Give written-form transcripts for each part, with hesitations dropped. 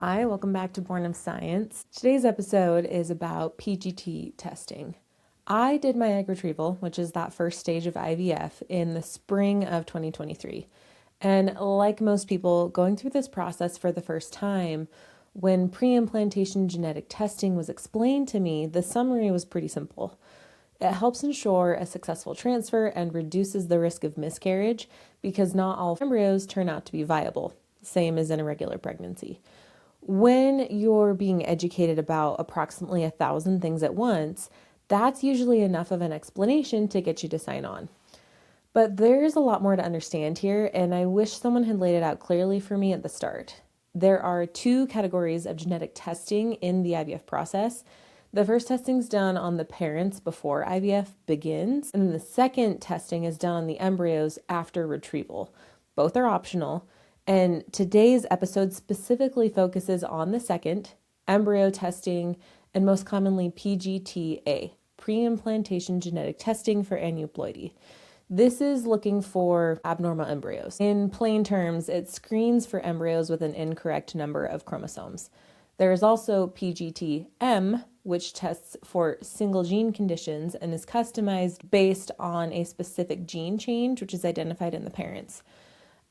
Hi, welcome back to Born of Science. Today's episode is about PGT testing. I did my egg retrieval, which is that first stage of IVF, in the spring of 2023. And like most people going through this process for the first time, when pre-implantation genetic testing was explained to me, the summary was pretty simple. It helps ensure a successful transfer and reduces the risk of miscarriage because not all embryos turn out to be viable, same as in a regular pregnancy. When you're being educated about approximately 1,000 things at once, that's usually enough of an explanation to get you to sign on. But there's a lot more to understand here, and I wish someone had laid it out clearly for me at the start. There are two categories of genetic testing in the IVF process. The first testing is done on the parents before IVF begins, and the second testing is done on the embryos after retrieval. Both are optional. And today's episode specifically focuses on the second, embryo testing, and most commonly PGT-A, pre-implantation genetic testing for aneuploidy. This is looking for abnormal embryos. In plain terms, it screens for embryos with an incorrect number of chromosomes. There is also PGT-M, which tests for single gene conditions and is customized based on a specific gene change, which is identified in the parents.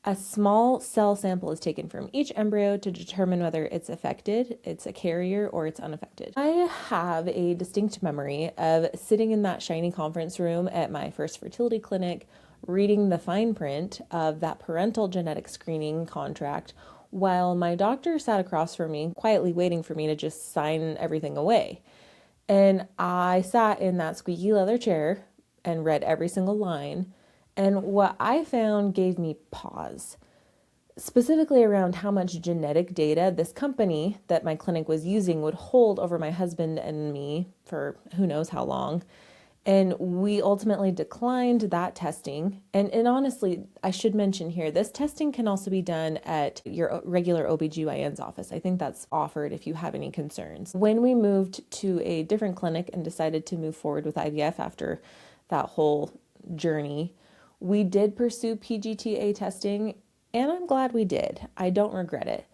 A small cell sample is taken from each embryo to determine whether it's affected, it's a carrier, or it's unaffected. I have a distinct memory of sitting in that shiny conference room at my first fertility clinic, reading the fine print of that parental genetic screening contract, while my doctor sat across from me, quietly waiting for me to just sign everything away. And I sat in that squeaky leather chair and read every single line. And what I found gave me pause, specifically around how much genetic data this company that my clinic was using would hold over my husband and me for who knows how long. And we ultimately declined that testing. And honestly, I should mention here, this testing can also be done at your regular OBGYN's office. I think that's offered if you have any concerns. When we moved to a different clinic and decided to move forward with IVF after that whole journey, we did pursue PGTA testing, and I'm glad we did. I don't regret it.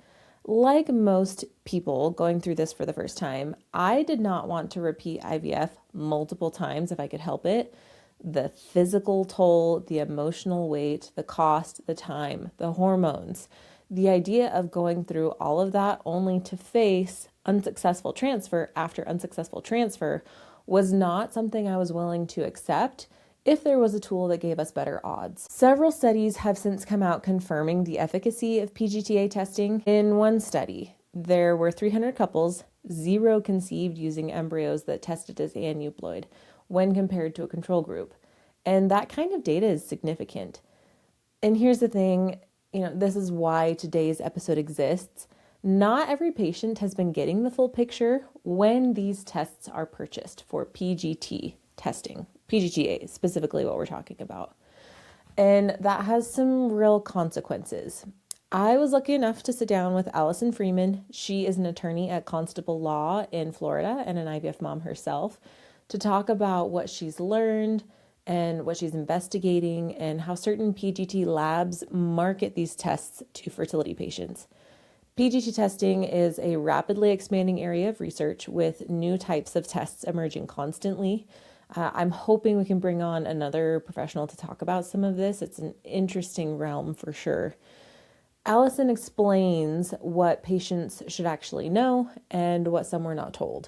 Like most people going through this for the first time, I did not want to repeat IVF multiple times if I could help it. The physical toll, the emotional weight, the cost, the time, the hormones, the idea of going through all of that only to face unsuccessful transfer after unsuccessful transfer was not something I was willing to accept if there was a tool that gave us better odds. Several studies have since come out confirming the efficacy of PGTA testing. In one study, there were 300 couples, 0 conceived using embryos that tested as aneuploid when compared to a control group. And that kind of data is significant. And here's the thing, this is why today's episode exists. Not every patient has been getting the full picture when these tests are purchased for PGT testing. PGTA is specifically what we're talking about. And that has some real consequences. I was lucky enough to sit down with Allison Freeman. She is an attorney at Constable Law in Florida and an IVF mom herself, to talk about what she's learned and what she's investigating and how certain PGT labs market these tests to fertility patients. PGT testing is a rapidly expanding area of research with new types of tests emerging constantly. I'm hoping we can bring on another professional to talk about some of this. It's an interesting realm for sure. Allison explains what patients should actually know and what some were not told.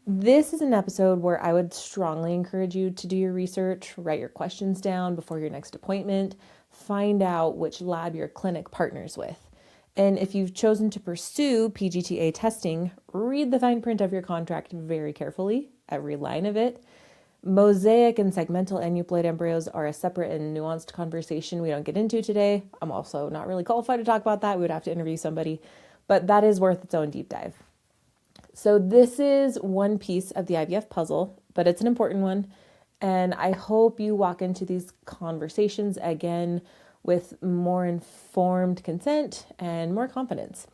This is an episode where I would strongly encourage you to do your research, write your questions down before your next appointment, find out which lab your clinic partners with. And if you've chosen to pursue PGTA testing, read the fine print of your contract very carefully, every line of it. Mosaic and segmental aneuploid embryos are a separate and nuanced conversation we don't get into today. I'm also not really qualified to talk about that. We would have to interview somebody, but that is worth its own deep dive. So this is one piece of the IVF puzzle, but it's an important one. And I hope you walk into these conversations again with more informed consent and more confidence.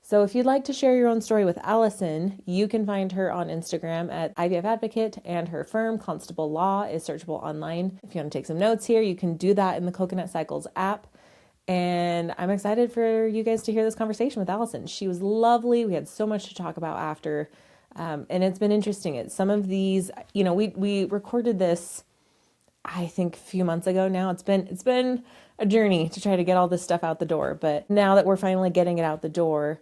So if you'd like to share your own story with Allison, you can find her on Instagram at IVF Advocate, and her firm, Constable Law, is searchable online. If you want to take some notes here, you can do that in the Coconut Cycles app. And I'm excited for you guys to hear this conversation with Allison. She was lovely. We had so much to talk about after. And it's been interesting. Some of these, we recorded this, I think, a few months ago now. It's been a journey to try to get all this stuff out the door. But now that we're finally getting it out the door,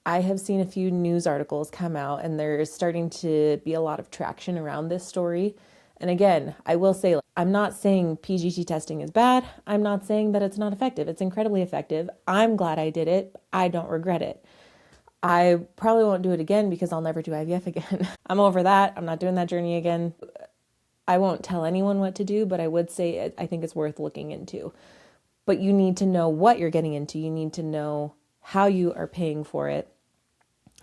I have seen a few news articles come out, and there's starting to be a lot of traction around this story. And again, I will say, I'm not saying PGT testing is bad. I'm not saying that it's not effective. It's incredibly effective. I'm glad I did it. I don't regret it. I probably won't do it again because I'll never do IVF again. I'm over that. I'm not doing that journey again. I won't tell anyone what to do, but I would say I think it's worth looking into. But you need to know what you're getting into. You need to know how you are paying for it.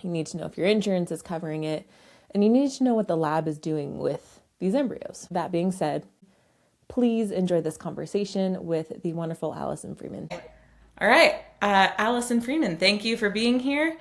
You need to know if your insurance is covering it. And you need to know what the lab is doing with these embryos. That being said, please enjoy this conversation with the wonderful Allison Freeman. All right, Allison Freeman, thank you for being here.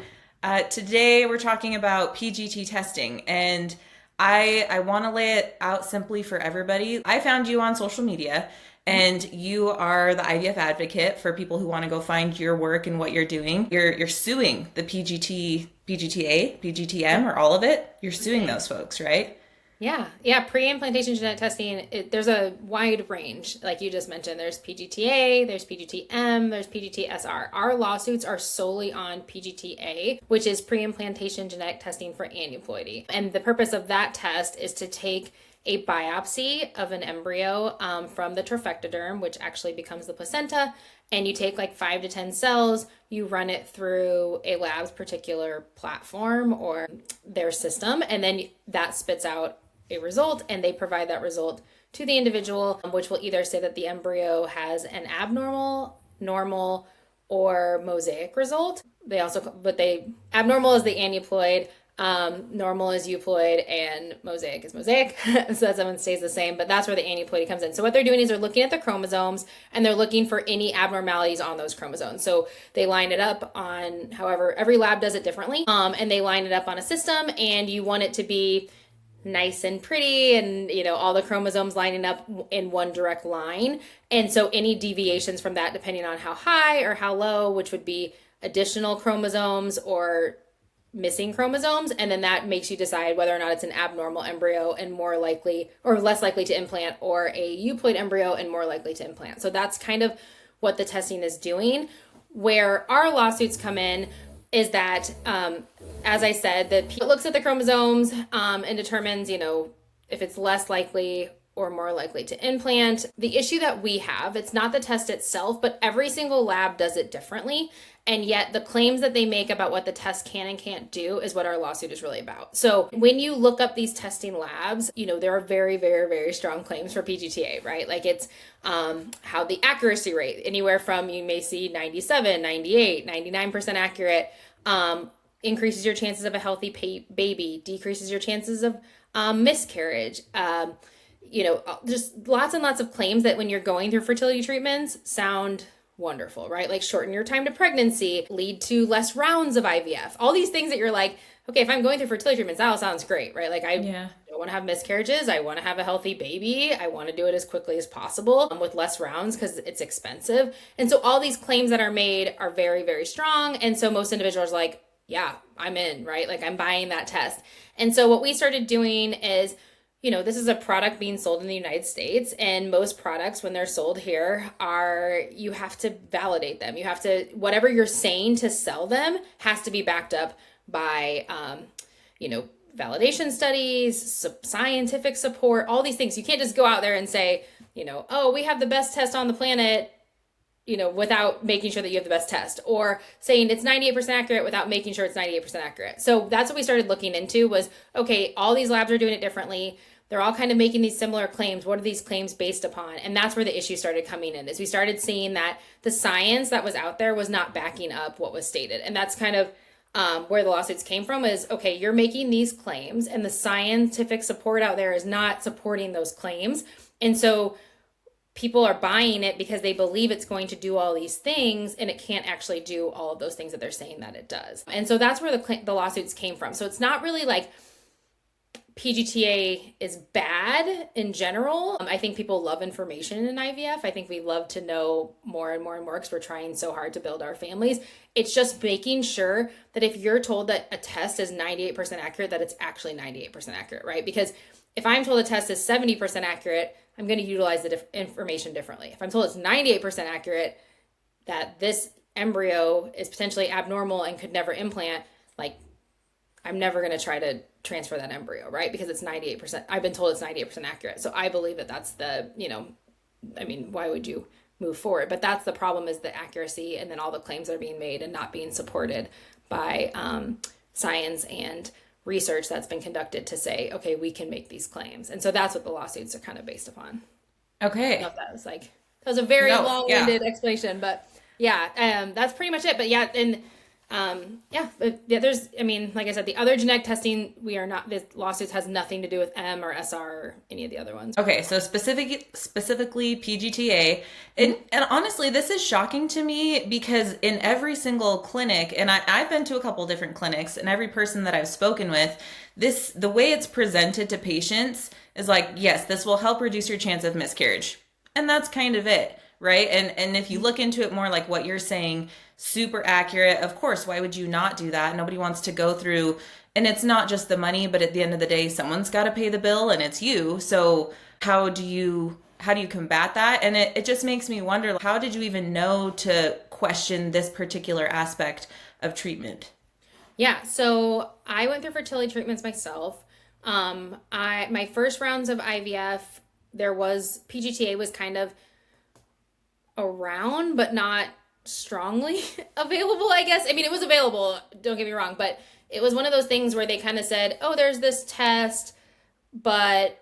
Today we're talking about PGT testing, and I want to lay it out simply for everybody. I found you on social media, and you are the IVF advocate for people who want to go find your work and what you're doing. You're suing the PGT-A, PGT-M, or all of it. You're suing those folks, right? Yeah. Pre-implantation genetic testing, there's a wide range. Like you just mentioned, there's PGTA, there's PGT-M, there's PGT-SR. Our lawsuits are solely on PGT-A, which is pre-implantation genetic testing for aneuploidy. And the purpose of that test is to take a biopsy of an embryo from the trophectoderm, which actually becomes the placenta, and you take like 5 to 10 cells, you run it through a lab's particular platform or their system, and then that spits out a result, and they provide that result to the individual, which will either say that the embryo has an abnormal, normal, or mosaic result. Abnormal is the aneuploid, normal is euploid, and mosaic is mosaic. So that one stays the same, but that's where the aneuploidy comes in. So what they're doing is they're looking at the chromosomes, and they're looking for any abnormalities on those chromosomes. So they line it up on, however, every lab does it differently, and they line it up on a system, and you want it to be nice and pretty, and all the chromosomes lining up in one direct line. And so any deviations from that, depending on how high or how low, which would be additional chromosomes or missing chromosomes, and then that makes you decide whether or not it's an abnormal embryo and more likely or less likely to implant, or a euploid embryo and more likely to implant. So that's kind of what the testing is doing. Where our lawsuits come in is that, as I said, that it looks at the chromosomes and determines, if it's less likely or more likely to implant. The issue that we have, it's not the test itself, but every single lab does it differently. And yet the claims that they make about what the test can and can't do is what our lawsuit is really about. So when you look up these testing labs, there are very, very, very strong claims for PGTA, right? Like it's how the accuracy rate, anywhere from, you may see 97, 98, 99% accurate, increases your chances of a healthy baby, decreases your chances of miscarriage. Just lots and lots of claims that when you're going through fertility treatments sound wonderful, right? Like shorten your time to pregnancy, lead to less rounds of IVF. All these things that you're like, okay, if I'm going through fertility treatments, that all sounds great, right? Like I don't want to have miscarriages. I want to have a healthy baby. I want to do it as quickly as possible with less rounds because it's expensive. And so all these claims that are made are very, very strong. And so most individuals are like, yeah, I'm in, right? Like I'm buying that test. And so what we started doing is, this is a product being sold in the United States, and most products, when they're sold here, you have to validate them. You have to, whatever you're saying to sell them has to be backed up by, validation studies, scientific support, all these things. You can't just go out there and say, oh, we have the best test on the planet, without making sure that you have the best test, or saying it's 98% accurate without making sure it's 98% accurate. So that's what we started looking into was, okay, all these labs are doing it differently. They're all kind of making these similar claims. What are these claims based upon? And that's where the issue started coming in, is we started seeing that the science that was out there was not backing up what was stated. And that's kind of where the lawsuits came from, is, okay, you're making these claims and the scientific support out there is not supporting those claims. And so people are buying it because they believe it's going to do all these things, and it can't actually do all of those things that they're saying that it does. And so that's where the lawsuits came from. So it's not really like PGTA is bad in general. I think people love information in IVF. I think we love to know more and more and more because we're trying so hard to build our families. It's just making sure that if you're told that a test is 98% accurate, that it's actually 98% accurate, right? Because if I'm told a test is 70% accurate, I'm going to utilize the information differently. If I'm told it's 98% accurate, that this embryo is potentially abnormal and could never implant, like I'm never going to try to transfer that embryo, right? Because it's 98%. I've been told it's 98% accurate. So I believe that that's the, I mean, why would you move forward? But that's the problem, is the accuracy and then all the claims that are being made and not being supported by science and research that's been conducted to say, okay, we can make these claims. And so that's what the lawsuits are kind of based upon. I don't Okay. know if that was like, that was a very No, long-winded yeah. explanation, but yeah, that's pretty much it. But yeah, and yeah, there's, I mean, like I said, the other genetic testing, we are not, this lawsuits has nothing to do with M or SR or any of the other ones. Okay, so specifically PGTA. Mhm. And honestly, this is shocking to me because in every single clinic, and I've been to a couple different clinics, and every person that I've spoken with, the way it's presented to patients is like, yes, this will help reduce your chance of miscarriage. And that's kind of it, right? And if you look into it more, like what you're saying, super accurate. Of course, why would you not do that? Nobody wants to go through, and it's not just the money, but at the end of the day, someone's got to pay the bill and it's you. So how do you combat that? And it just makes me wonder, like, how did you even know to question this particular aspect of treatment? Yeah, so I went through fertility treatments myself. My first rounds of IVF, there was PGTA was kind of around, but not strongly available, I guess. I mean, it was available, don't get me wrong, but it was one of those things where they kind of said, oh, there's this test, but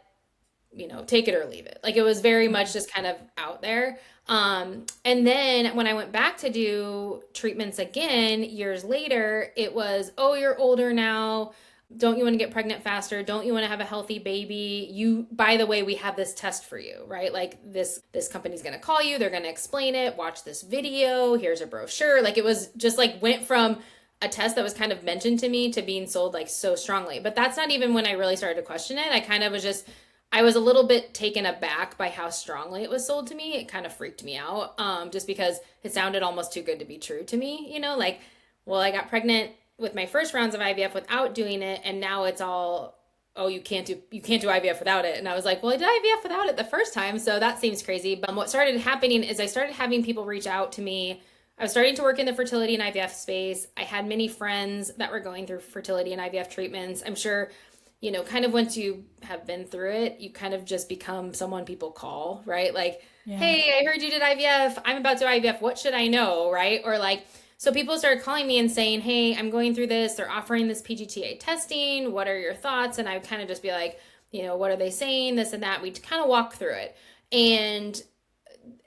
take it or leave it. Like it was very much just kind of out there. And then when I went back to do treatments again years later, it was, oh, you're older now. Don't you want to get pregnant faster? Don't you want to have a healthy baby? By the way, we have this test for you, right? Like this company's going to call you. They're going to explain it. Watch this video. Here's a brochure. Like it was just like went from a test that was kind of mentioned to me to being sold like so strongly. But that's not even when I really started to question it. I was a little bit taken aback by how strongly it was sold to me. It kind of freaked me out, just because it sounded almost too good to be true to me. Like, well, I got pregnant with my first rounds of IVF without doing it, and now it's all, oh, you can't do IVF without it. And I was like, well, I did IVF without it the first time, so that seems crazy. But what started happening is I started having people reach out to me. I was starting to work in the fertility and IVF space. I had many friends that were going through fertility and IVF treatments. I'm sure kind of once you have been through it, you kind of just become someone people call, right? Like, Yeah. hey, I heard you did IVF. I'm about to IVF. What should I know, right? Or like, so people started calling me and saying, hey, I'm going through this. They're offering this PGTA testing. What are your thoughts? And I would kind of just be like, what are they saying? This and that. We'd kind of walk through it. And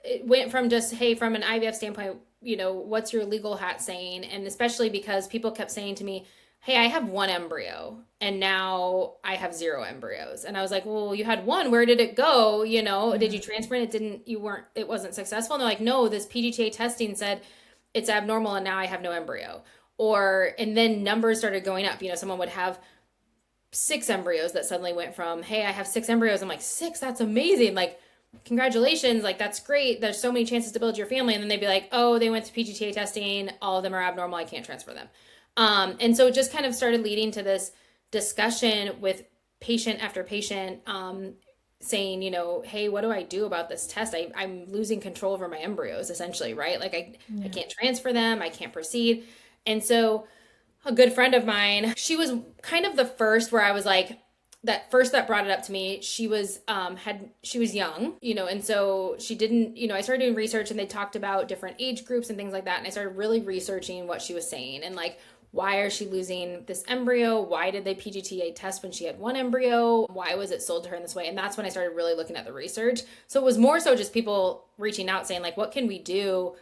it went from just, hey, from an IVF standpoint, what's your legal hat saying? And especially because people kept saying to me, hey, I have one embryo and now I have 0 embryos. And I was like, well, you had one, where did it go? Did you transfer it? It wasn't successful. And they're like, no, this PGTA testing said it's abnormal and now I have no embryo. And then numbers started going up. Someone would have 6 embryos that suddenly went from, hey, I have 6 embryos. I'm like, 6, that's amazing. Like, congratulations. Like, that's great. There's so many chances to build your family. And then they'd be like, oh, they went to PGTA testing. All of them are abnormal. I can't transfer them. And so it just kind of started leading to this discussion with patient after patient, saying, hey, what do I do about this test? I'm losing control over my embryos, essentially, right? Like I can't transfer them. I can't proceed. And so a good friend of mine, she was kind of the first where I was like, that brought it up to me. She was she was young, and so she didn't, I started doing research and they talked about different age groups and things like that. And I started really researching what she was saying and like, why is she losing this embryo? Why did they PGTA test when she had one embryo? Why was it sold to her in this way? And that's when I started really looking at the research. So it was more so just people reaching out saying like, what can we do?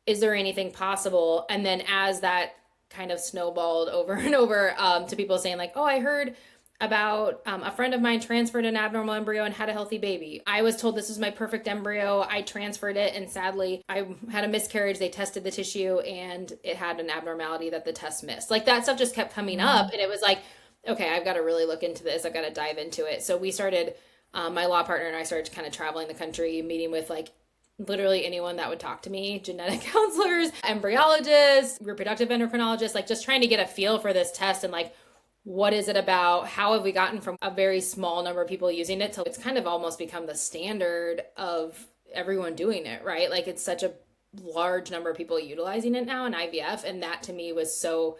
Is there anything possible? And then as that kind of snowballed over and over, to people saying like, oh, I heard about a friend of mine transferred an abnormal embryo and had a healthy baby. I was told this is my perfect embryo. I transferred it and sadly I had a miscarriage. They tested the tissue and it had an abnormality that the test missed. Like that stuff just kept coming up and it was like, okay, I've got to really look into this. I've got to dive into it. So we started, my law partner and I started kind of traveling the country, meeting with like literally anyone that would talk to me, genetic counselors, embryologists, reproductive endocrinologists, like just trying to get a feel for this test and like, what is it about? How have we gotten from a very small number of people using it to it's kind of almost become the standard of everyone doing it, right? Like it's such a large number of people utilizing it now in IVF. And that to me was so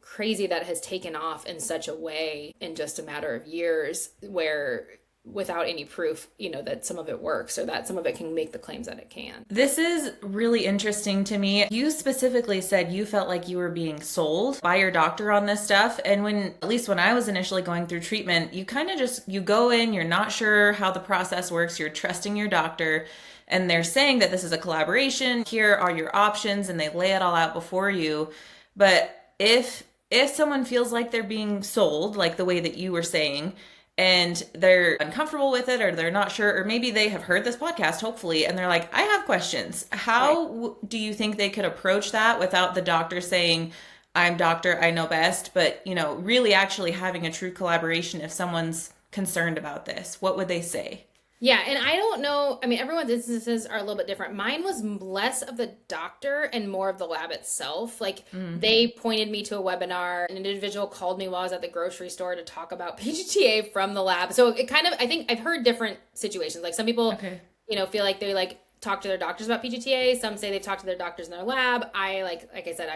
crazy that it has taken off in such a way in just a matter of years where without any proof, that some of it works or that some of it can make the claims that it can. This is really interesting to me. You specifically said you felt like you were being sold by your doctor on this stuff. And at least when I was initially going through treatment, you kind of you go in, you're not sure how the process works, you're trusting your doctor, and they're saying that this is a collaboration. Here are your options, and they lay it all out before you. But if someone feels like they're being sold, like the way that you were saying, and they're uncomfortable with it, or they're not sure, or maybe they have heard this podcast, hopefully, and they're like, I have questions. How do you think they could approach that without the doctor saying, I'm doctor, I know best, but, really actually having a true collaboration if someone's concerned about this? What would they say? Yeah, and I don't know. I mean, everyone's instances are a little bit different. Mine was less of the doctor and more of the lab itself. Like they pointed me to a webinar. An individual called me while I was at the grocery store to talk about PGTA from the lab. So it kind of, I think I've heard different situations. Like some people, feel like they like talk to their doctors about PGTA. Some say they've talked to their doctors in their lab. Like I said,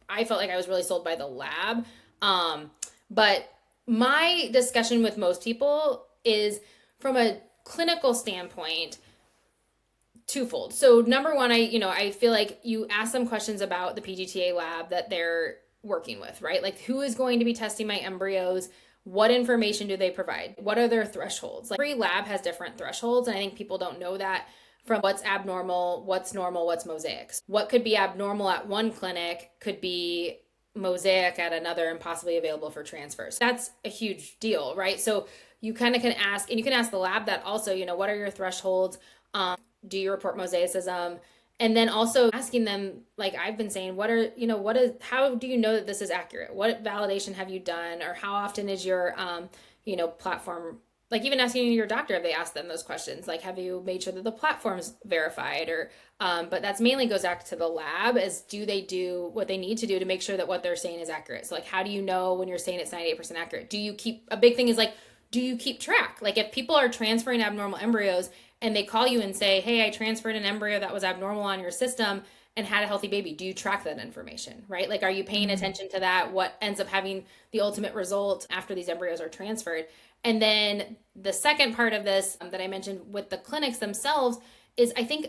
I felt like I was really sold by the lab. But my discussion with most people is from a clinical standpoint twofold. So number one, I feel like you ask them questions about the PGTA lab that they're working with, right? Like who is going to be testing my embryos? What information do they provide? What are their thresholds? Like every lab has different thresholds. And I think people don't know that from what's abnormal, what's normal, what's mosaics. What could be abnormal at one clinic could be mosaic at another and possibly available for transfers. That's a huge deal, right? So you kind of can ask, and you can ask the lab that also, what are your thresholds? Do you report mosaicism? And then also asking them, like I've been saying, how do you know that this is accurate? What validation have you done? Or how often is your, platform, like even asking your doctor, if they ask them those questions, like, have you made sure that the platform's verified? Or, but that's mainly goes back to the lab is do they do what they need to do to make sure that what they're saying is accurate? So like, how do you know when you're saying it's 98% accurate? A big thing is like, do you keep track? Like if people are transferring abnormal embryos and they call you and say, hey, I transferred an embryo that was abnormal on your system and had a healthy baby, do you track that information, right? Like, are you paying attention to that? What ends up having the ultimate result after these embryos are transferred? And then the second part of this that I mentioned with the clinics themselves is I think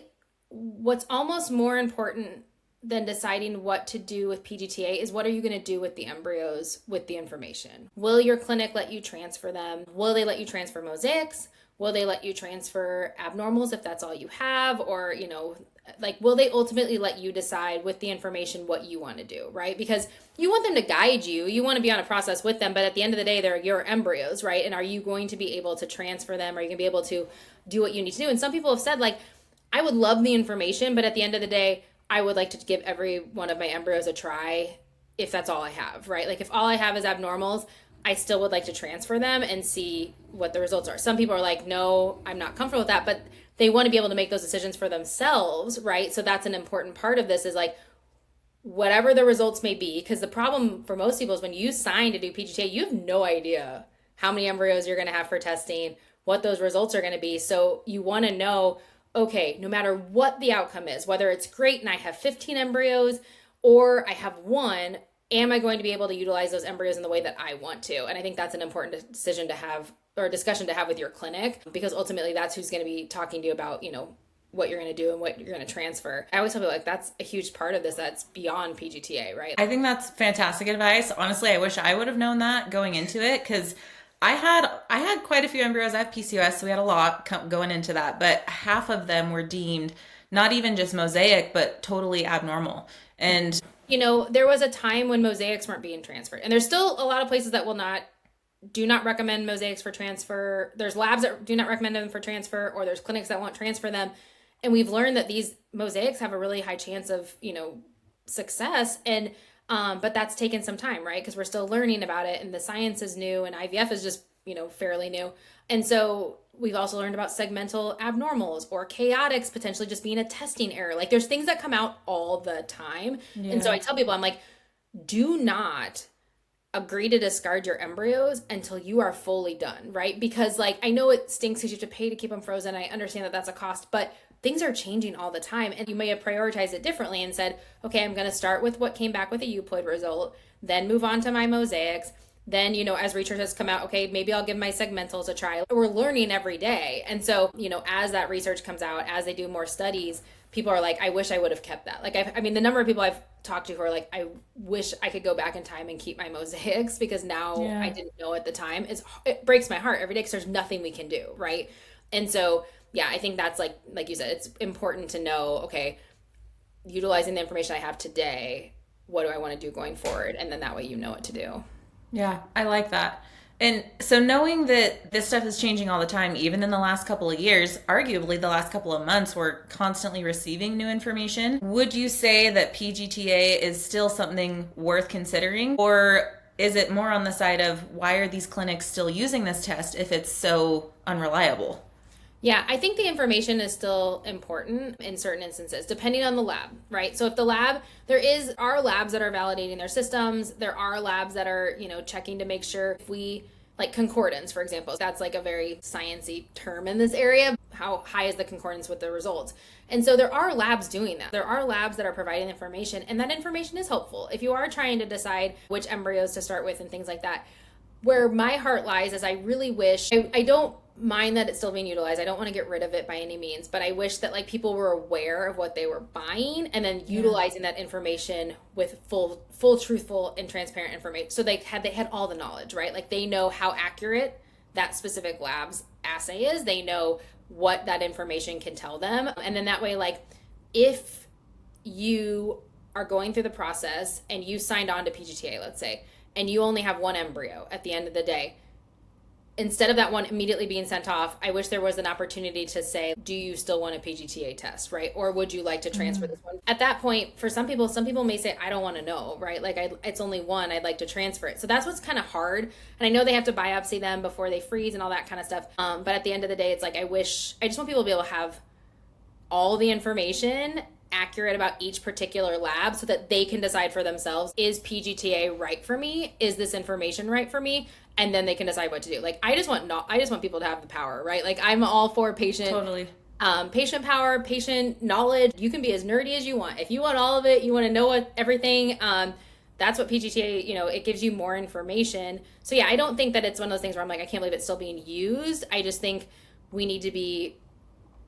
what's almost more important than deciding what to do with PGTA is what are you going to do with the embryos with the information? Will your clinic let you transfer them? Will they let you transfer mosaics? Will they let you transfer abnormals if that's all you have? Or, will they ultimately let you decide with the information what you want to do, right? Because you want them to guide you. You want to be on a process with them. But at the end of the day, they're your embryos, right? And are you going to be able to transfer them? Are you going to be able to do what you need to do? And some people have said, like, I would love the information, but at the end of the day, I would like to give every one of my embryos a try if that's all I have, right? Like if all I have is abnormals, I still would like to transfer them and see what the results are. Some people are like, no, I'm not comfortable with that, but they want to be able to make those decisions for themselves, right? So that's an important part of this is like, whatever the results may be, because the problem for most people is when you sign to do PGTA, you have no idea how many embryos you're going to have for testing, what those results are going to be. So you want to know, okay, no matter what the outcome is, whether it's great and I have 15 embryos or I have one, am I going to be able to utilize those embryos in the way that I want to? And I think that's an important decision to have or discussion to have with your clinic, because ultimately that's who's going to be talking to you about, what you're going to do and what you're going to transfer. I always tell people like that's a huge part of this that's beyond PGTA, right? I think that's fantastic advice. Honestly, I wish I would have known that going into it because I had quite a few embryos. I have PCOS, so we had a lot going into that, but half of them were deemed not even just mosaic, but totally abnormal. And there was a time when mosaics weren't being transferred, and there's still a lot of places that do not recommend mosaics for transfer. There's labs that do not recommend them for transfer, or there's clinics that won't transfer them. And we've learned that these mosaics have a really high chance of, success. And But that's taken some time, right? Because we're still learning about it and the science is new and IVF is just, fairly new. And so we've also learned about segmental abnormals or chaotics potentially just being a testing error. Like there's things that come out all the time. Yeah. And so I tell people, I'm like, do not agree to discard your embryos until you are fully done, right? Because like I know it stinks because you have to pay to keep them frozen. I understand that that's a cost, but things are changing all the time, and you may have prioritized it differently and said, okay, I'm going to start with what came back with a euploid result, then move on to my mosaics. Then, as research has come out, okay, maybe I'll give my segmentals a try. We're learning every day. And so, as that research comes out, as they do more studies, people are like, I wish I would have kept that. Like, I mean, the number of people I've talked to who are like, I wish I could go back in time and keep my mosaics because now I didn't know at the time. It breaks my heart every day because there's nothing we can do, right? And so, yeah, I think that's like you said, it's important to know, okay, utilizing the information I have today, what do I want to do going forward? And then that way you know what to do. Yeah, I like that. And so knowing that this stuff is changing all the time, even in the last couple of years, arguably the last couple of months, we're constantly receiving new information. Would you say that PGTA is still something worth considering? Or is it more on the side of why are these clinics still using this test if it's so unreliable? Yeah, I think the information is still important in certain instances, depending on the lab, right? So if the lab, are labs that are validating their systems. There are labs that are, checking to make sure if we, like concordance, for example, that's like a very sciencey term in this area. How high is the concordance with the results? And so there are labs doing that. There are labs that are providing information, and that information is helpful. If you are trying to decide which embryos to start with and things like that, where my heart lies is I really wish, I don't mind that it's still being utilized. I don't want to get rid of it by any means, but I wish that like people were aware of what they were buying and then utilizing that information with full, truthful and transparent information. So they had all the knowledge, right? Like they know how accurate that specific lab's assay is. They know what that information can tell them. And then that way, like if you are going through the process and you signed on to PGTA, let's say, and you only have one embryo at the end of the day, instead of that one immediately being sent off, I wish there was an opportunity to say, do you still want a PGTA test, right? Or would you like to transfer this one? At that point, for some people may say, I don't want to know, right? Like it's only one, I'd like to transfer it. So that's what's kind of hard. And I know they have to biopsy them before they freeze and all that kind of stuff. But at the end of the day, it's like, I just want people to be able to have all the information accurate about each particular lab so that they can decide for themselves, is PGTA right for me? Is this information right for me? And then they can decide what to do. Like I just want people to have the power, right? Like I'm all for patient power, patient knowledge. You can be as nerdy as you want. If you want all of it, you want to know everything, that's what PGTA, it gives you more information. So yeah, I don't think that it's one of those things where I'm like, I can't believe it's still being used. I just think we need to be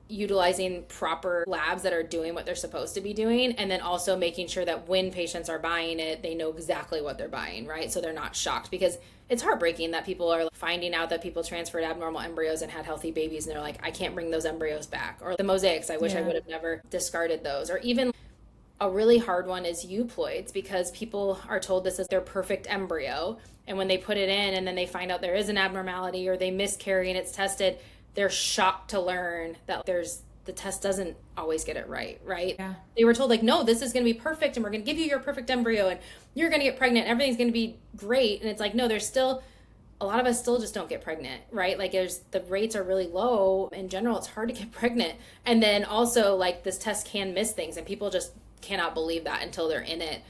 utilizing proper labs that are doing what they're supposed to be doing, and then also making sure that when patients are buying it, they know exactly what they're buying, right? So they're not shocked, because it's heartbreaking that people are finding out that people transferred abnormal embryos and had healthy babies, and they're like, I can't bring those embryos back. Or the mosaics, I wish I would have never discarded those. Or even a really hard one is euploids, because people are told this is their perfect embryo, and when they put it in and then they find out there is an abnormality or they miscarry and it's tested, they're shocked to learn that the test doesn't always get it right? Yeah. They were told like, no, this is going to be perfect and we're going to give you your perfect embryo and you're going to get pregnant. Everything's going to be great. And it's like, no, there's still, a lot of us still just don't get pregnant, right? Like the rates are really low. In general, it's hard to get pregnant. And then also like this test can miss things, and people just cannot believe that until they're in it.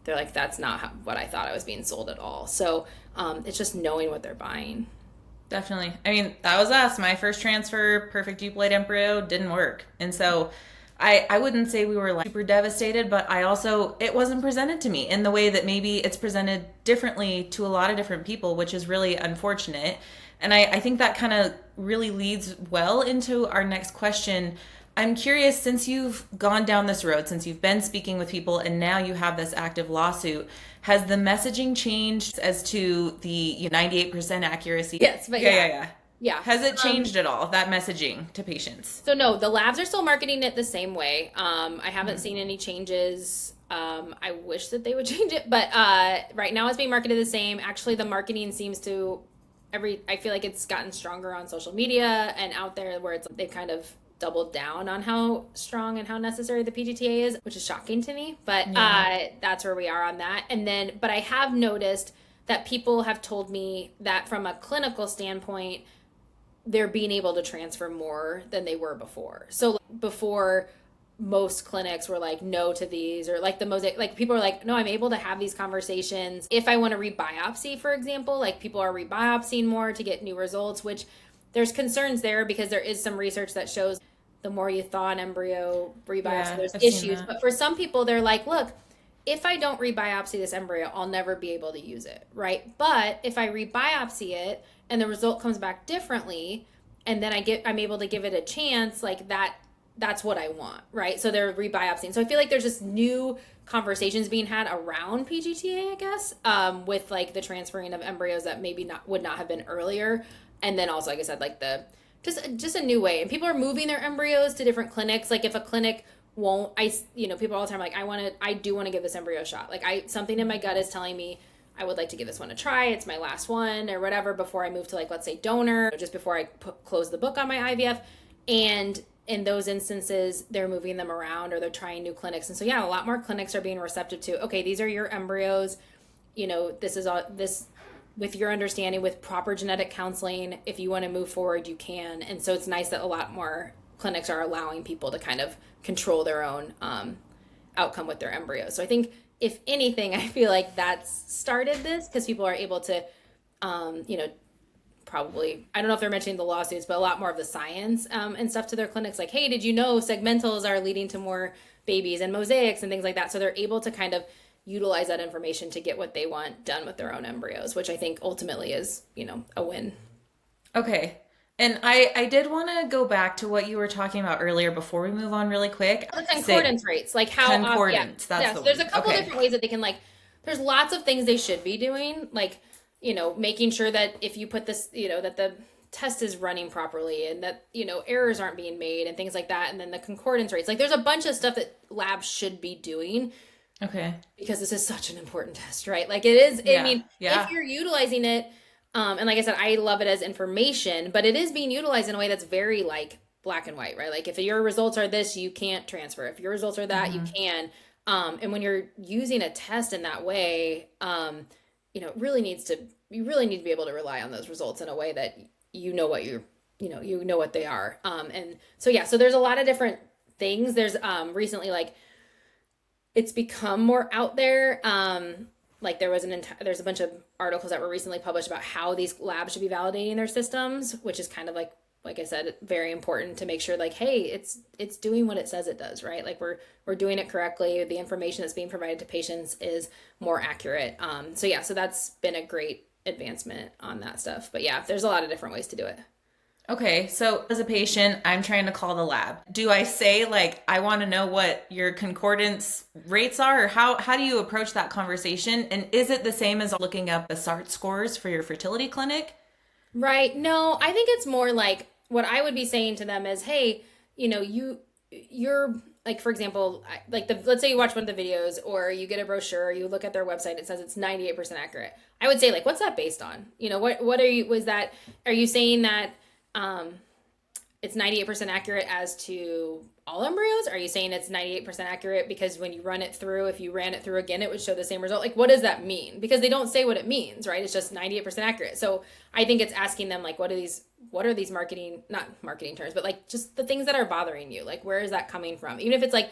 They're like, that's not what I thought I was being sold at all. So it's just knowing what they're buying. Definitely. I mean, that was us. My first transfer, perfect euploid embryo, didn't work. And so I wouldn't say we were like super devastated, but it wasn't presented to me in the way that maybe it's presented differently to a lot of different people, which is really unfortunate. And I think that kind of really leads well into our next question. I'm curious, since you've gone down this road, since you've been speaking with people and now you have this active lawsuit, has the messaging changed as to the 98% accuracy? Yes, but yeah. Has it changed at all, that messaging to patients? So no, the labs are still marketing it the same way. I haven't seen any changes. I wish that they would change it, but right now it's being marketed the same. Actually, the marketing seems to I feel like it's gotten stronger on social media and out there, where they've kind of doubled down on how strong and how necessary the PGTA is, which is shocking to me. But that's where we are on that. And then, but I have noticed that people have told me that from a clinical standpoint, they're being able to transfer more than they were before. So before, most clinics were like no to these, or like the mosaic, like people are like, no, I'm able to have these conversations. If I want to rebiopsy, for example, like people are rebiopsying more to get new results, which there's concerns there because there is some research that shows the more you thaw an embryo, rebiopsy, there's issues. But for some people, they're like, look, if I don't rebiopsy this embryo, I'll never be able to use it, right? But if I rebiopsy it and the result comes back differently, and then I'm able to give it a chance, like that's what I want, right? So they're rebiopsying. So I feel like there's just new conversations being had around PGTA, I guess, with like the transferring of embryos that maybe would not have been earlier. And then also, like I said, like just a new way. And people are moving their embryos to different clinics. Like if a clinic won't, people all the time like, I do want to give this embryo a shot. Like something in my gut is telling me I would like to give this one a try. It's my last one or whatever before I move to, like, let's say donor, just before I close the book on my IVF. And in those instances, they're moving them around or they're trying new clinics. And so, yeah, a lot more clinics are being receptive to, okay, these are your embryos. This is all this with your understanding, with proper genetic counseling. If you want to move forward, you can. And so it's nice that a lot more clinics are allowing people to kind of control their own outcome with their embryos. So I think, if anything, I feel like that's started this because people are able to, probably, I don't know if they're mentioning the lawsuits, but a lot more of the science and stuff to their clinics. Like, hey, did you know segmentals are leading to more babies and mosaics and things like that? So they're able to kind of utilize that information to get what they want done with their own embryos, which I think ultimately is, a win. Okay. And I did want to go back to what you were talking about earlier before we move on really quick. The concordance rates, like how concordance. So there's a couple different ways that they can, like, there's lots of things they should be doing, like, making sure that if you put this, that the test is running properly and that, errors aren't being made and things like that. And then the concordance rates, like there's a bunch of stuff that labs should be doing. Okay. Because this is such an important test, right? Like it is, Yeah. I mean, if you're utilizing it, and like I said, I love it as information, but it is being utilized in a way that's very like black and white, right? Like if your results are this, you can't transfer. If your results are that, you can. And when you're using a test in that way, you really need to be able to rely on those results in a way that what you know what they are. And so, yeah, so there's a lot of different things. There's recently, like, it's become more out there. Like there's a bunch of articles that were recently published about how these labs should be validating their systems, which is kind of like I said, very important to make sure, like, hey, it's doing what it says it does, right? Like we're doing it correctly. The information that's being provided to patients is more accurate. So that's been a great advancement on that stuff. But yeah, there's a lot of different ways to do it. Okay, so as a patient, I'm trying to call the lab. Do I say, like, I want to know what your concordance rates are, or how do you approach that conversation? And is it the same as looking up the SART scores for your fertility clinic? Right. No, I think it's more like what I would be saying to them is, hey, you're like, for example, let's say you watch one of the videos or you get a brochure, or you look at their website, it says it's 98% accurate. I would say, like, what's that based on? Are you saying that it's 98% accurate as to all embryos? Are you saying it's 98% accurate because when you run it through, if you ran it through again, it would show the same result? Like, what does that mean? Because they don't say what it means, right? It's just 98% accurate. So I think it's asking them, like, what are these not marketing terms, but like just the things that are bothering you? Like, where is that coming from? Even if it's like,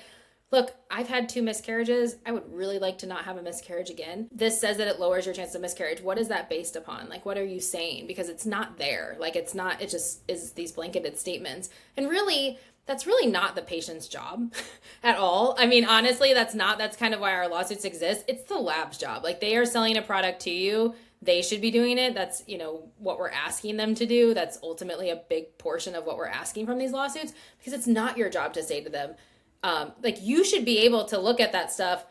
look, I've had 2 miscarriages. I would really like to not have a miscarriage again. This says that it lowers your chance of miscarriage. What is that based upon? Like, what are you saying? Because it's not there. Like, it's not, it just is these blanketed statements. And really, that's really not the patient's job at all. I mean, honestly, that's kind of why our lawsuits exist. It's the lab's job. Like, they are selling a product to you. They should be doing it. That's, what we're asking them to do. That's ultimately a big portion of what we're asking from these lawsuits, because it's not your job to say to them, like, you should be able to look at that stuff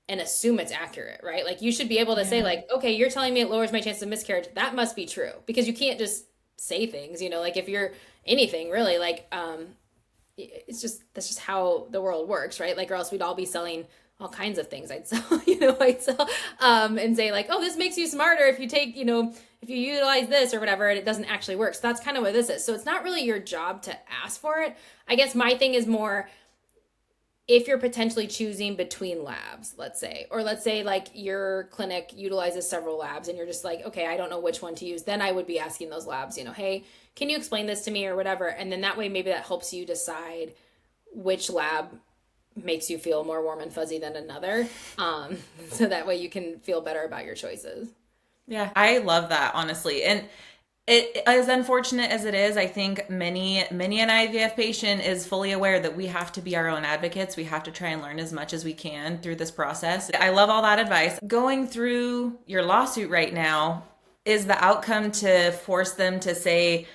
and assume it's accurate, right? Like, you should be able to say, like, okay, you're telling me it lowers my chance of miscarriage. That must be true, because you can't just say things, like, if you're anything really, like, that's just how the world works, right? Like, or else we'd all be selling all kinds of things I'd sell, I'd sell, and say like, oh, this makes you smarter if you take, if you utilize this or whatever, and it doesn't actually work. So that's kind of what this is. So it's not really your job to ask for it. I guess my thing is more, if you're potentially choosing between labs, let's say, or let's say like your clinic utilizes several labs and you're just like, okay, I don't know which one to use, then I would be asking those labs, hey, can you explain this to me or whatever? And then that way, maybe that helps you decide which lab makes you feel more warm and fuzzy than another. So that way you can feel better about your choices. Yeah, I love that, honestly. And it, as unfortunate as it is, I think many an IVF patient is fully aware that we have to be our own advocates. We have to try and learn as much as we can through this process. I love all that advice. Going through your lawsuit right now, is the outcome to force them to say,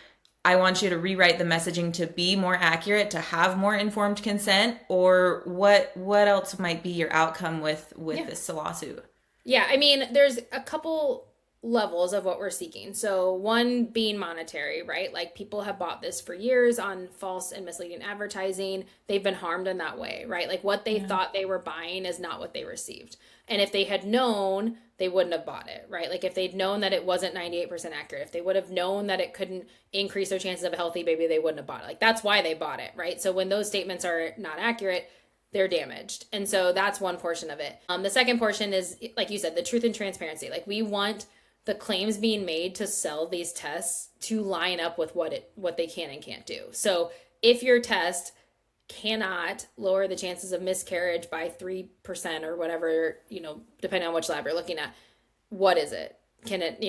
I want you to rewrite the messaging to be more accurate, to have more informed consent, or what else might be your outcome with this lawsuit? Yeah, I mean, there's a couple levels of what we're seeking. So one being monetary, right? Like people have bought this for years on false and misleading advertising. They've been harmed in that way, right? Like what they thought they were buying is not what they received. And if they had known, they wouldn't have bought it, right? Like if they'd known that it wasn't 98% accurate, if they would have known that it couldn't increase their chances of a healthy baby, they wouldn't have bought it. Like that's why they bought it, right? So when those statements are not accurate, they're damaged. And so that's one portion of it. The second portion is, like you said, the truth and transparency. Like we want the claims being made to sell these tests to line up with what they can and can't do. So if your test cannot lower the chances of miscarriage by 3% or whatever, depending on which lab you're looking at, what is it? Can it,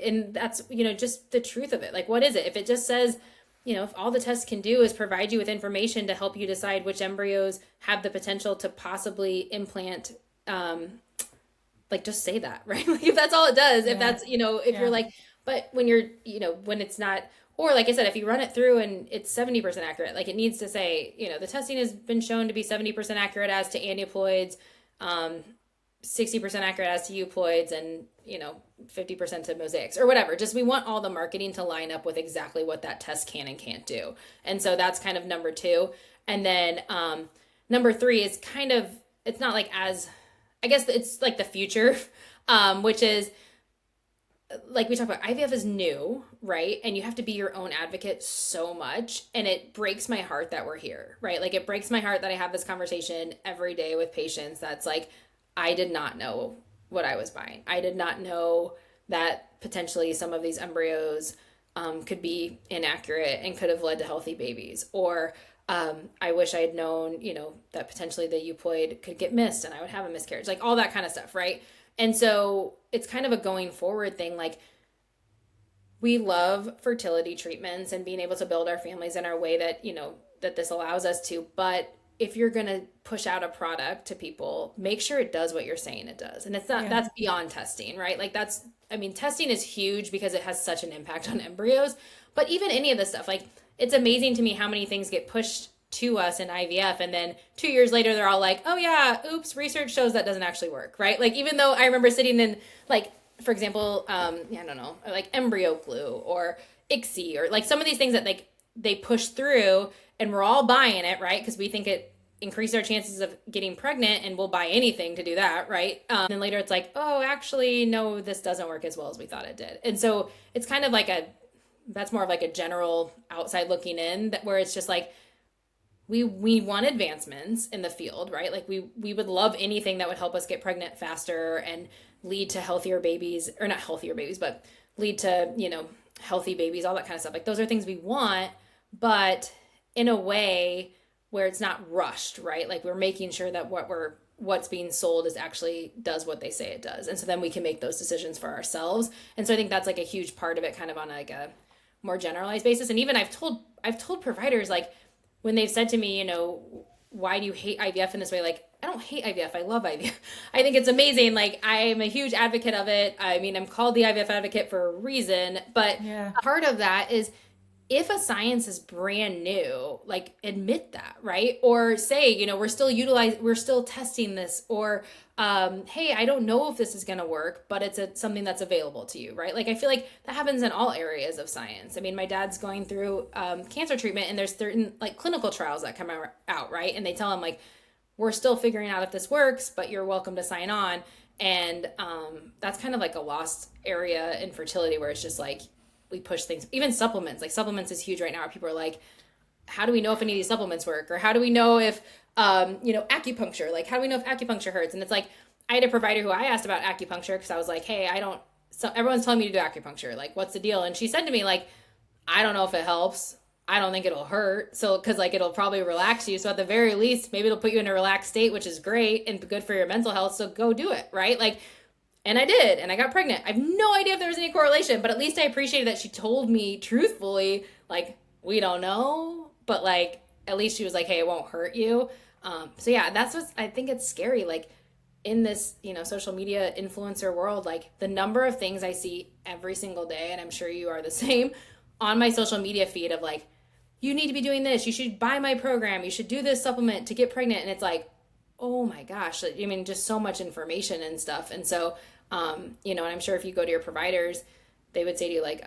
and that's, just the truth of it. Like, what is it? If it just says, if all the tests can do is provide you with information to help you decide which embryos have the potential to possibly implant, like just say that, right? Like if that's all it does, if that's, if you're like, but when you're, when it's not, or like I said, if you run it through and it's 70% accurate, like it needs to say, the testing has been shown to be 70% accurate as to aneuploids, 60% accurate as to euploids, and 50% to mosaics or whatever. Just we want all the marketing to line up with exactly what that test can and can't do. And so that's kind of number two. And then number three is kind of, it's not like as, I guess it's like the future, which is like we talked about, IVF is new, right? And you have to be your own advocate so much. And it breaks my heart that we're here, right? Like it breaks my heart that I have this conversation every day with patients that's like, I did not know what I was buying. I did not know that potentially some of these embryos could be inaccurate and could have led to healthy babies. Or I wish I had known, that potentially the euploid could get missed and I would have a miscarriage, like all that kind of stuff, right? And so it's kind of a going forward thing. Like we love fertility treatments and being able to build our families in our way that, that this allows us to. But if you're going to push out a product to people, make sure it does what you're saying it does. And it's not, that's beyond testing, right? Like testing is huge because it has such an impact on embryos. But even any of this stuff, like it's amazing to me how many things get pushed to us in IVF. And then 2 years later, they're all like, oh yeah, oops, research shows that doesn't actually work, right? Like, even though I remember sitting in like, for example, I don't know, like embryo glue or ICSI or like some of these things that like they push through and we're all buying it, right? Because we think it increases our chances of getting pregnant and we'll buy anything to do that, right? Then later it's like, oh, actually, no, this doesn't work as well as we thought it did. And so it's kind of like that's more of like a general outside looking in that where it's just like, we want advancements in the field, right? Like we would love anything that would help us get pregnant faster and lead to healthier babies, or not healthier babies, but lead to, healthy babies, all that kind of stuff. Like those are things we want, but in a way where it's not rushed, right? Like we're making sure that what's being sold is actually does what they say it does. And so then we can make those decisions for ourselves. And so I think that's like a huge part of it, kind of on like a more generalized basis. And even I've told providers, like, when they've said to me, why do you hate IVF in this way? Like, I don't hate IVF. I love IVF. I think it's amazing. Like, I'm a huge advocate of it. I mean, I'm called the IVF advocate for a reason. But part of that is if a science is brand new, like admit that, right? Or say, we're still testing this, or, hey, I don't know if this is going to work, but it's something that's available to you, right? Like, I feel like that happens in all areas of science. I mean, my dad's going through cancer treatment and there's certain like clinical trials that come out, right? And they tell him like, we're still figuring out if this works, but you're welcome to sign on. And that's kind of like a lost area in fertility where it's just like we push things, even supplements. Like supplements is huge right now. People are like, how do we know if any of these supplements work? Or how do we know if, acupuncture, like how do we know if acupuncture hurts? And it's like, I had a provider who I asked about acupuncture because I was like, hey, so everyone's telling me to do acupuncture. Like, what's the deal? And she said to me, like, I don't know if it helps. I don't think it'll hurt. So, because like it'll probably relax you. So at the very least, maybe it'll put you in a relaxed state, which is great and good for your mental health. So go do it, right? Like, and I did, and I got pregnant. I have no idea if there was any correlation, but at least I appreciated that she told me truthfully, like, we don't know, but like, at least she was like, hey, it won't hurt you. So yeah, that's what I think it's scary. Like in this, social media influencer world, like the number of things I see every single day, and I'm sure you are the same, on my social media feed of like, you need to be doing this, you should buy my program, you should do this supplement to get pregnant. And it's like, oh my gosh, I mean, just so much information and stuff. And so, and I'm sure if you go to your providers, they would say to you like,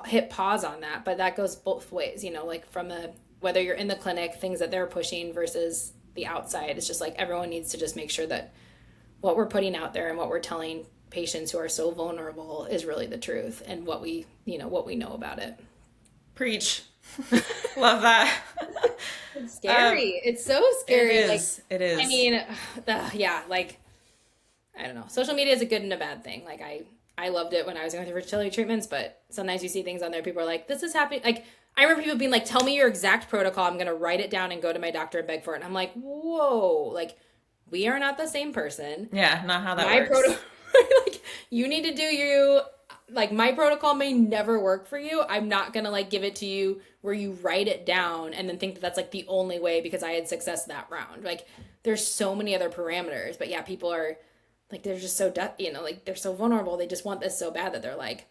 hit pause on that. But that goes both ways, like from whether you're in the clinic, things that they're pushing versus the outside. It's just like everyone needs to just make sure that what we're putting out there and what we're telling patients who are so vulnerable is really the truth and what we know about it. Preach. Love that. It's scary. It's so scary. It is. It is. I mean, I don't know. Social media is a good and a bad thing. Like I loved it when I was going through fertility treatments, but sometimes you see things on there. People are like, this is happening. Like I remember people being like, tell me your exact protocol. I'm going to write it down and go to my doctor and beg for it. And I'm like, whoa, like we are not the same person. Yeah. Not how that works. Like you need to do like my protocol may never work for you. I'm not going to like give it to you where you write it down and then think that that's like the only way because I had success that round. Like there's so many other parameters, but yeah, people are like, they're just so, like they're so vulnerable. They just want this so bad that they're like,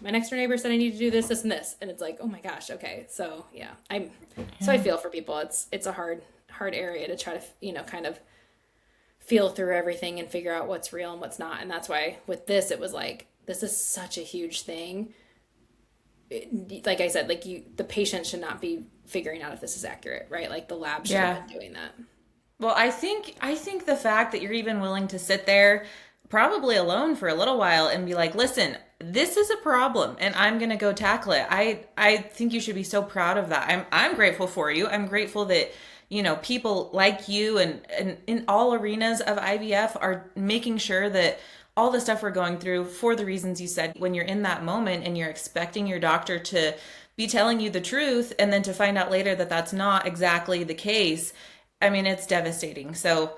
my next door neighbor said I need to do this, this, and this. And it's like, oh my gosh. Okay. So yeah, so I feel for people. It's a hard area to try to, kind of feel through everything and figure out what's real and what's not. And that's why with this, it was like, this is such a huge thing. Like I said, like the patient should not be figuring out if this is accurate, right? Like the lab should have been doing that. Well, I think the fact that you're even willing to sit there probably alone for a little while and be like, listen, this is a problem and I'm going to go tackle it. I think you should be so proud of that. I'm grateful for you. I'm grateful that, people like you and in all arenas of IVF are making sure that all the stuff we're going through for the reasons you said, when you're in that moment and you're expecting your doctor to be telling you the truth and then to find out later that that's not exactly the case. I mean, it's devastating. So,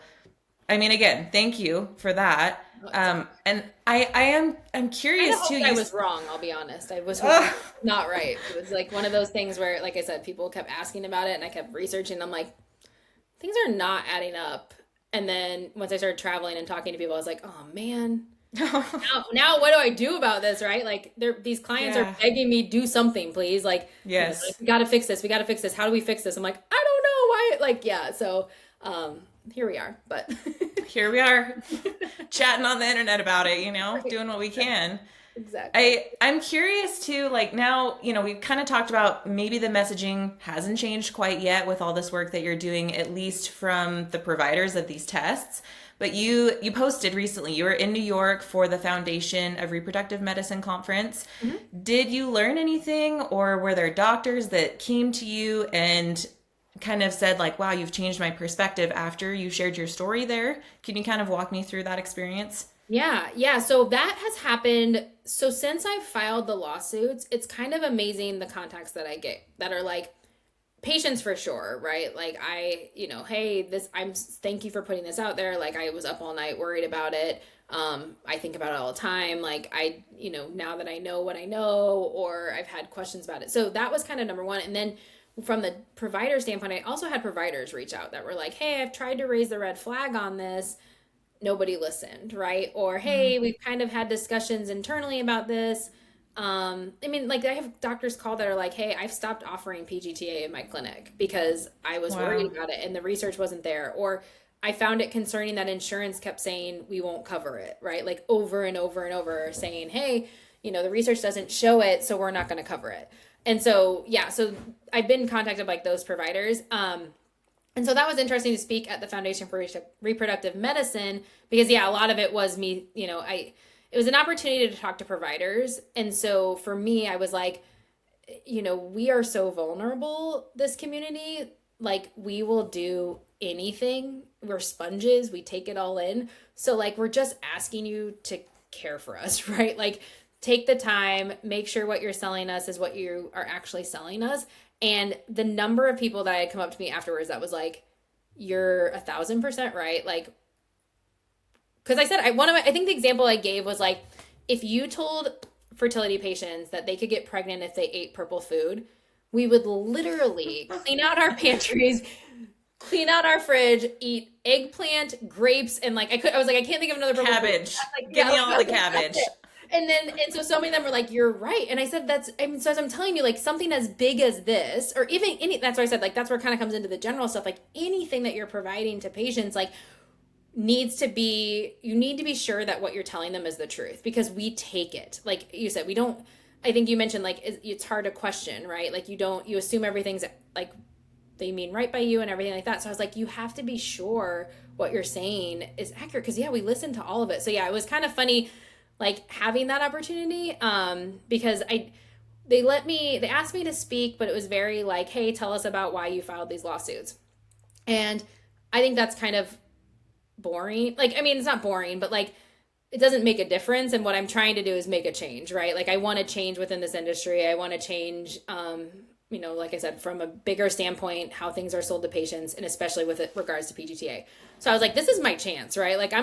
I mean, again, thank you for that. And I'm curious too. I was wrong. I'll be honest. I was not right. It was like one of those things where, like I said, people kept asking about it and I kept researching. I'm like, things are not adding up. And then once I started traveling and talking to people, I was like, oh man, now what do I do about this? Right? Like these clients are begging me, do something, please. Like, yes, we got to fix this. We got to fix this. How do we fix this? I'm like, I don't know why. Like, yeah. So, here we are, but here we are chatting on the internet about it, doing what we can. Exactly. I'm curious too, like now, we've kind of talked about maybe the messaging hasn't changed quite yet with all this work that you're doing, at least from the providers of these tests. But you posted recently, you were in New York for the Foundation of Reproductive Medicine conference. Mm-hmm. Did you learn anything, or were there doctors that came to you and kind of said like, wow, you've changed my perspective after you shared your story there? Can you kind of walk me through that experience? Yeah. So that has happened. So since I filed the lawsuits, it's kind of amazing the contacts that I get that are like patients for sure, right? Like hey, thank you for putting this out there. Like I was up all night worried about it. I think about it all the time. Like now that I know what I know, or I've had questions about it. So that was kind of number one. And then from the provider standpoint, I also had providers reach out that were like, hey, I've tried to raise the red flag on this. Nobody listened, right? Or, hey, we've kind of had discussions internally about this. I mean, like I have doctors call that are like, hey, I've stopped offering PGTA in my clinic because I was worried about it and the research wasn't there. Or I found it concerning that insurance kept saying we won't cover it, right? Like over and over and over saying, hey, the research doesn't show it, so we're not going to cover it. And so, so I've been contacted by those providers. And so that was interesting to speak at the Foundation for Reproductive Medicine because, yeah, a lot of it was me, it was an opportunity to talk to providers. And so for me, I was like, we are so vulnerable, this community. Like, we will do anything. We're sponges. We take it all in. So, like, we're just asking you to care for us, right? Like, take the time, make sure what you're selling us is what you are actually selling us. And the number of people that had come up to me afterwards that was like, you're 1,000% right. Like, because I said, I think the example I gave was like, if you told fertility patients that they could get pregnant if they ate purple food, we would literally clean out our pantries, clean out our fridge, eat eggplant, grapes, and like, I was like, I can't think of another purple cabbage. Food. Like, Give me all the cabbage. And so many of them were like, you're right. And I said, so as I'm telling you, like something as big as this, or even that's why I said, like, that's where it kind of comes into the general stuff. Like anything that you're providing to patients, like you need to be sure that what you're telling them is the truth, because we take it. Like you said, I think you mentioned like, it's hard to question, right? Like you assume everything's like, they mean right by you and everything like that. So I was like, you have to be sure what you're saying is accurate. Cause yeah, we listened to all of it. So yeah, it was kind of funny, like having that opportunity, because they asked me to speak, but it was very like, hey, tell us about why you filed these lawsuits. And I think that's kind of boring. Like, I mean, it's not boring, but like, it doesn't make a difference. And what I'm trying to do is make a change, right? Like I want to change within this industry. I want to change, like I said, from a bigger standpoint, how things are sold to patients, and especially with regards to PGTA. So I was like, this is my chance, right? Like I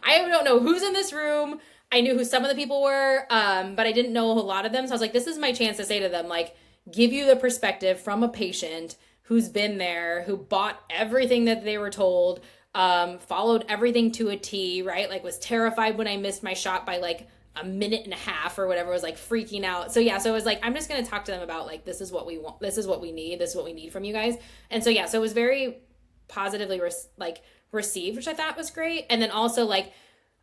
don't know who's in this room. I knew who some of the people were, but I didn't know a lot of them. So I was like, this is my chance to say to them, like, give you the perspective from a patient who's been there, who bought everything that they were told, followed everything to a T, right? Like was terrified when I missed my shot by like a minute and a half or whatever, was like freaking out. So yeah, so it was like, I'm just going to talk to them about like, this is what we want. This is what we need. This is what we need from you guys. And so, yeah, so it was very positively received, which I thought was great. And then also like,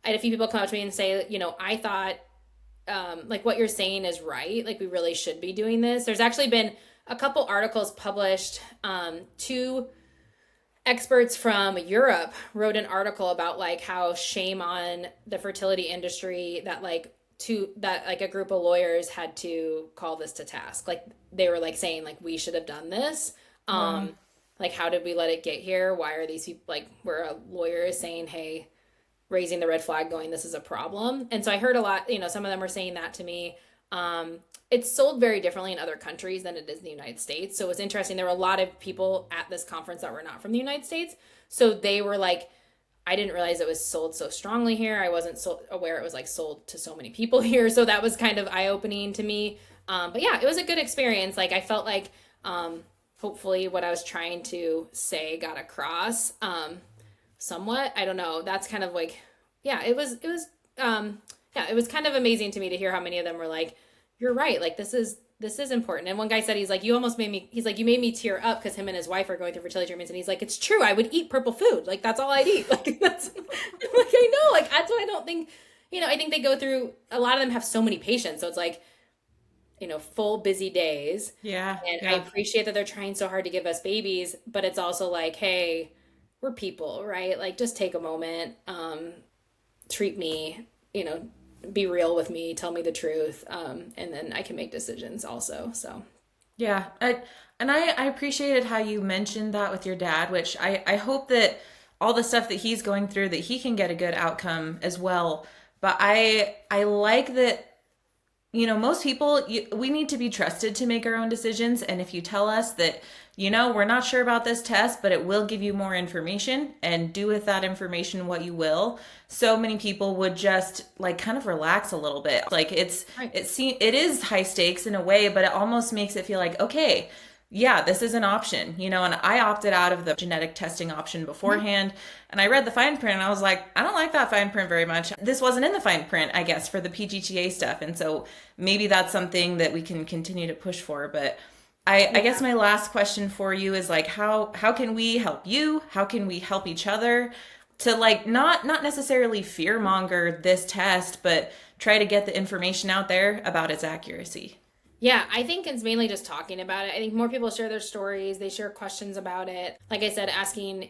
I had a few people come up to me and say, I thought, like what you're saying is right. Like we really should be doing this. There's actually been a couple articles published. Two experts from Europe wrote an article about like how shame on the fertility industry that a group of lawyers had to call this to task. Like they were like saying like, we should have done this. Like, how did we let it get here? Why are these people like, where a lawyer is saying, hey, raising the red flag going, this is a problem. And so I heard a lot, some of them were saying that to me. It's sold very differently in other countries than it is in the United States. So it was interesting. There were a lot of people at this conference that were not from the United States. So they were like, I didn't realize it was sold so strongly here. I wasn't so aware it was like sold to so many people here. So that was kind of eye-opening to me. But yeah, it was a good experience. Like I felt like, hopefully what I was trying to say got across, somewhat. I don't know. That's kind of like, yeah, it was kind of amazing to me to hear how many of them were like, you're right. Like, this is important. And one guy said, he's like, you made me tear up because him and his wife are going through fertility treatments. And he's like, it's true. I would eat purple food. Like, that's all I'd eat. Like, that's like, I know, like, that's what I don't think, I think they go through, a lot of them have so many patients. So it's like, full busy days. Yeah. And yeah. I appreciate that they're trying so hard to give us babies, but it's also like, hey, we're people, right? Like, just take a moment, treat me, be real with me, tell me the truth. And then I can make decisions also. So. Yeah. I appreciated how you mentioned that with your dad, which I hope that all the stuff that he's going through, that he can get a good outcome as well. But I like that, most people, we need to be trusted to make our own decisions. And if you tell us that, we're not sure about this test, but it will give you more information, and do with that information what you will. So many people would just like kind of relax a little bit. Like it is high stakes in a way, but it almost makes it feel like, okay, yeah, this is an option, and I opted out of the genetic testing option beforehand. And I read the fine print and I was like, I don't like that fine print very much. This wasn't in the fine print, I guess, for the PGTA stuff. And so maybe that's something that we can continue to push for. But I guess my last question for you is like, how can we help you? How can we help each other to like, not necessarily fearmonger this test, but try to get the information out there about its accuracy? Yeah, I think it's mainly just talking about it. I think more people share their stories, they share questions about it. Like I said, asking,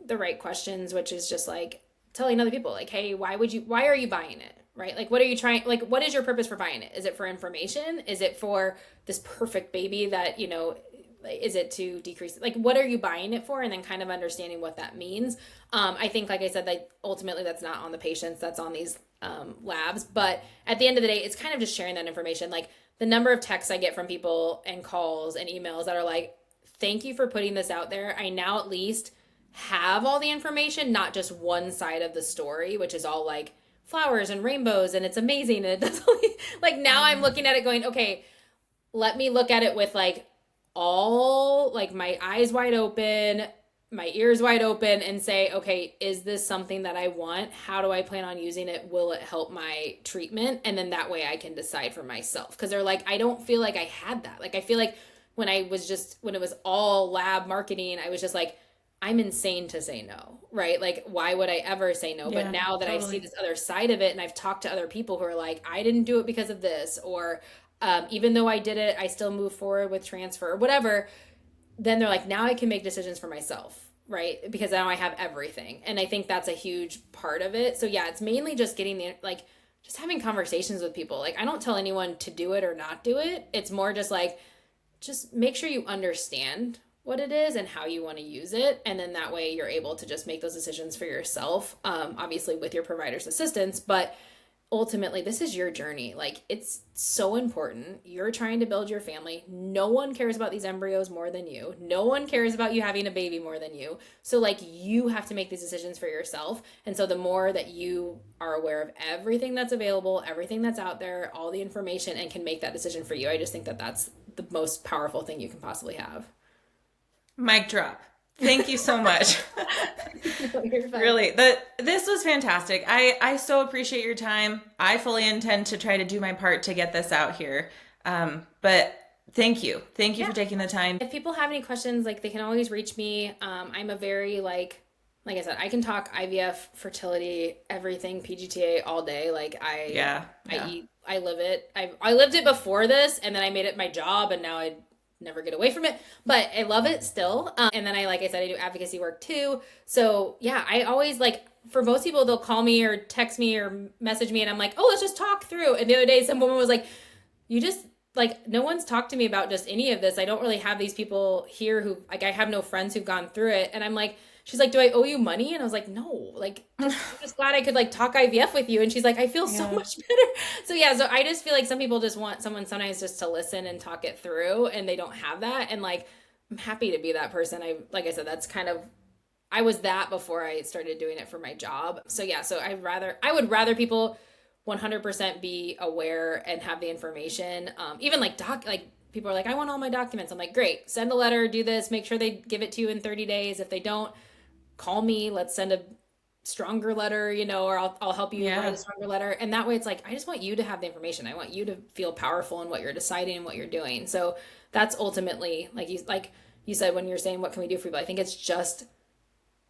the right questions, which is just like telling other people, like, hey, why are you buying it? Right? Like, what are you trying, like, what is your purpose for buying it? Is it for information? Is it for this perfect baby that, is it to decrease, like, what are you buying it for? And then kind of understanding what that means. I think, like I said, like, ultimately that's not on the patients, that's on these labs. But at the end of the day, it's kind of just sharing that information. Like, the number of texts I get from people and calls and emails that are like, thank you for putting this out there. I now at least have all the information, not just one side of the story, which is all like flowers and rainbows and it's amazing. And it doesn't like, now I'm looking at it going, okay, let me look at it with like all, like, my eyes wide open, my ears wide open, and say, okay, is this something that I want? How do I plan on using it? Will it help my treatment? And then that way I can decide for myself. Because they're like, I don't feel like I had that. Like, I feel like when it was all lab marketing, I was just like, I'm insane to say no, right? Like, why would I ever say no? Yeah, But now that totally. I see this other side of it, and I've talked to other people who are like, I didn't do it because of this, or even though I did it, I still move forward with transfer or whatever. Then they're like, now I can make decisions for myself, right? Because now I have everything. And I think that's a huge part of it. So yeah, it's mainly just getting just having conversations with people. Like, I don't tell anyone to do it or not do it. It's more just like, just make sure you understand what it is and how you want to use it. And then that way you're able to just make those decisions for yourself, obviously with your provider's assistance. But ultimately, this is your journey. Like, it's so important. You're trying to build your family. No one cares about these embryos more than you. No one cares about you having a baby more than you. So, like, you have to make these decisions for yourself. And so the more that you are aware of everything that's available, everything that's out there, all the information, and can make that decision for you, I just think that that's the most powerful thing you can possibly have. Mic drop. Thank you so much. No, you're fine. Really, this was fantastic. I so appreciate your time. I fully intend to try to do my part to get this out here. But thank you. Thank you for taking the time. If people have any questions, like, they can always reach me. I'm a very like I said, I can talk IVF, fertility, everything PGTA all day. Like, Yeah. I live it. I lived it before this, and then I made it my job, and now I never get away from it. But I love it still. And then like I said, I do advocacy work too. So yeah, I always, like, for most people, they'll call me or text me or message me, and I'm like, oh, let's just talk through. And the other day, some woman was like, you just, like, no one's talked to me about just any of this. I don't really have these people here who, like, I have no friends who've gone through it. And I'm like, she's like, do I owe you money? And I was like, no, like, I'm just glad I could, like, talk IVF with you. And she's like, I feel so much better. So yeah, so I just feel like some people just want someone sometimes just to listen and talk it through, and they don't have that. And like, I'm happy to be that person. Like I said, that's kind of, I was that before I started doing it for my job. So yeah, so I would rather people 100% be aware and have the information. Even like people are like, I want all my documents. I'm like, great, send a letter, do this, make sure they give it to you in 30 days. If they don't, call me, let's send a stronger letter, or I'll help you write a stronger letter. And that way it's like, I just want you to have the information. I want you to feel powerful in what you're deciding and what you're doing. So that's ultimately, like you said, when you're saying, what can we do for people? I think it's just,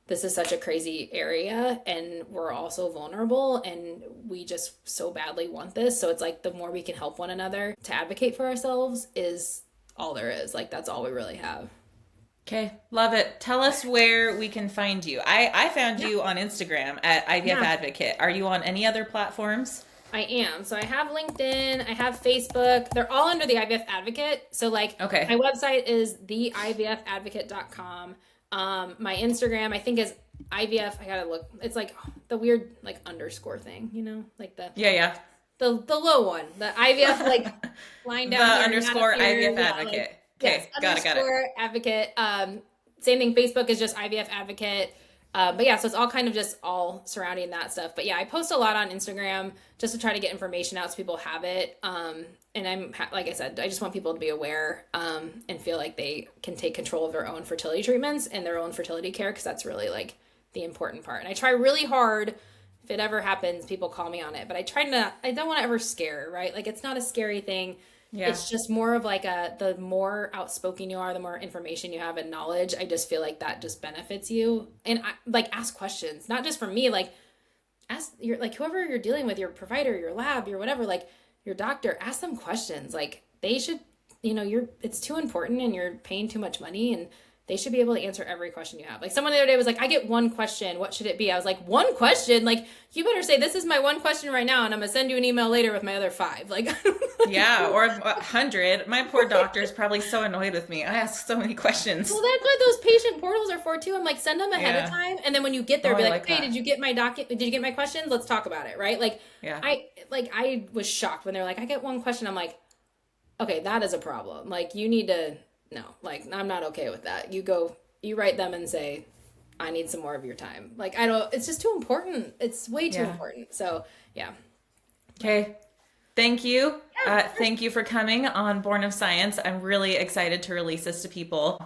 this is such a crazy area, and we're all so vulnerable, and we just so badly want this. So it's like, the more we can help one another to advocate for ourselves is all there is. Like, that's all we really have. Okay, love it. Tell us where we can find you. I found you on Instagram at IVF Advocate. Are you on any other platforms? I am. So I have LinkedIn, I have Facebook. They're all under the IVF Advocate. So like, okay, my website is theivfadvocate.com. My Instagram, I think, is IVF. I gotta look. It's like the weird, like, underscore thing, like the the low one, the IVF, like, line down the here, underscore IVF yeah, Advocate. Like, okay, yes, got it. Advocate. Same thing. Facebook is just IVF Advocate. But yeah, so it's all kind of just all surrounding that stuff. But yeah, I post a lot on Instagram just to try to get information out so people have it. And like I said, I just want people to be aware and feel like they can take control of their own fertility treatments and their own fertility care, because that's really, like, the important part. And I try really hard. If it ever happens, people call me on it. But I don't want to ever scare, right? Like, it's not a scary thing. Yeah. It's just more of like the more outspoken you are, the more information you have and knowledge. I just feel like that just benefits you. And ask questions, not just from me, like, ask whoever you're dealing with, your provider, your lab, your whatever, like, your doctor, ask them questions. Like, they should, it's too important and you're paying too much money, and they should be able to answer every question you have. Like someone the other day was like, I get one question. What should it be? I was like, one question? Like, you better say, this is my one question right now, and I'm going to send you an email later with my other 5. Like, yeah, or 100. My poor doctor is probably so annoyed with me. I ask so many questions. Well, that's what those patient portals are for too. I'm like, send them ahead of time. And then when you get there, be like, hey, did you get my did you get my questions? Let's talk about it. Right. Like, I was shocked when they're like, I get one question. I'm like, okay, that is a problem. Like, you need to, no, like, I'm not okay with that. You write them and say, I need some more of your time. Like, it's just too important. It's way too important. So, yeah. Okay. Thank you. Thank you for coming on Born of Science. I'm really excited to release this to people.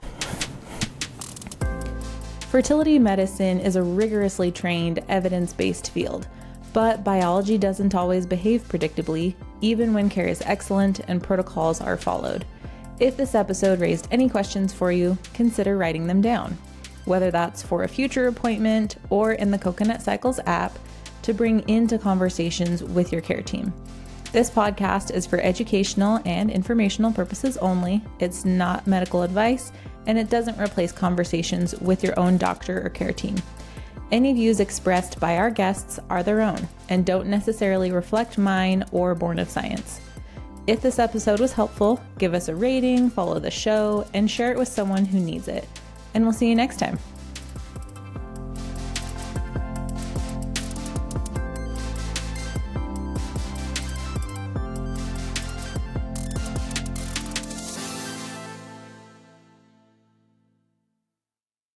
Fertility medicine is a rigorously trained, evidence-based field, but biology doesn't always behave predictably, even when care is excellent and protocols are followed. If this episode raised any questions for you, consider writing them down, whether that's for a future appointment or in the Coconut Cycles app to bring into conversations with your care team. This podcast is for educational and informational purposes only. It's not medical advice, and it doesn't replace conversations with your own doctor or care team. Any views expressed by our guests are their own and don't necessarily reflect mine or Born of Science. If this episode was helpful, give us a rating, follow the show, and share it with someone who needs it. And we'll see you next time.